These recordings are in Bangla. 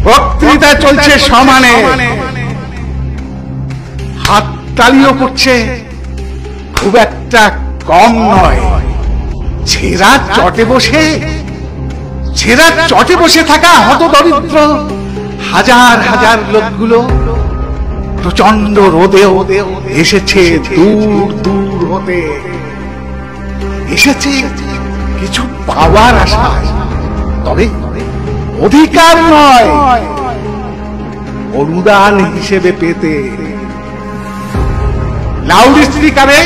বক্তৃতা চলছে সমানে, হাততালিও করছে খুব একটা কম নয়। ছেঁড়া চটে বসে থাকা হতদরিদ্র হাজার হাজার লোকগুলো প্রচন্ড রোদেও এসেছে দূর দূর হতে, এসেছে কিছু পাওয়ার আশায়, তবে অধিকার নয়, অনুদান হিসেবে পেতে। লাউড স্পিকারে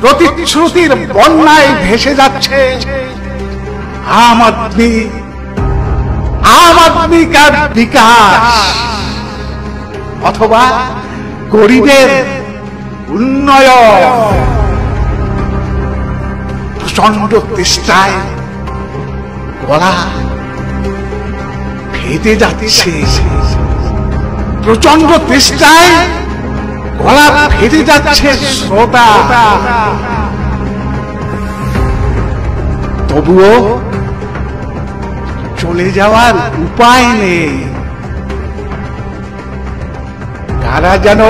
প্রতিশ্রুতির বন্যায় ভেসে যাচ্ছে আম আদমি কা বিকাশ অথবা গরিবের উন্নয়ন। প্রচন্ড তেষ্টায় গলা ফেটে যাচ্ছে, প্রচন্ড তেষ্টায় গলা ফেটে যাচ্ছে শ্রোতা। তবুও চলে যাওয়ার উপায় নেই। কারা যেন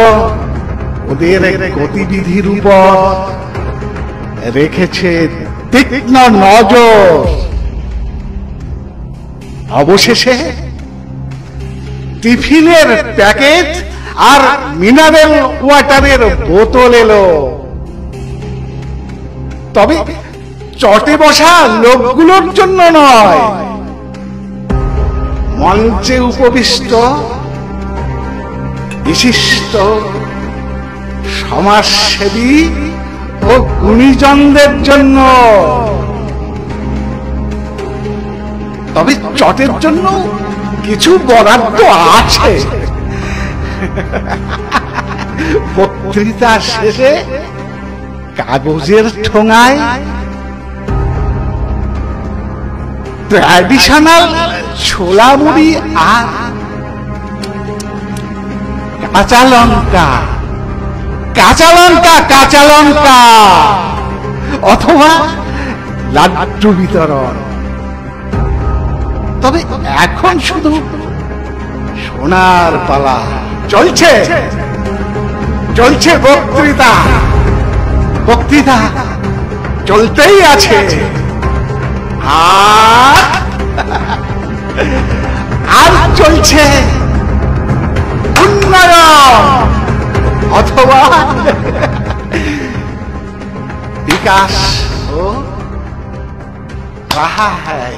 ওদের গতিবিধির উপর রেখেছে তীক্ষ্ণ নজর। অবশেষে টিফিনের প্যাকেট আর মিনারেল ওয়াটারের বোতল এলো, তবে চটে বসা লোকগুলোর জন্য নয়, মঞ্চে উপবিষ্ট বিশিষ্ট সমাজসেবী ও গুণীজনদের জন্য। তবে চটের জন্য কিছু বরাদ্দ আছে। বক্তৃতা শেষে কাগজের ঠোঙায় ট্র্যাডিশনাল ছোলা মুড়ি আর কাঁচা লঙ্কা অথবা লাড্ডু বিতরণ। তবে এখন শুধু সোনার পালা। চলছে বক্তৃতা চলতেই আছে, আর চলছে উন্নয়ন অথবা বিকাশ ও রাহা হ্যায়।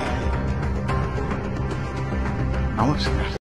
নমস্কার।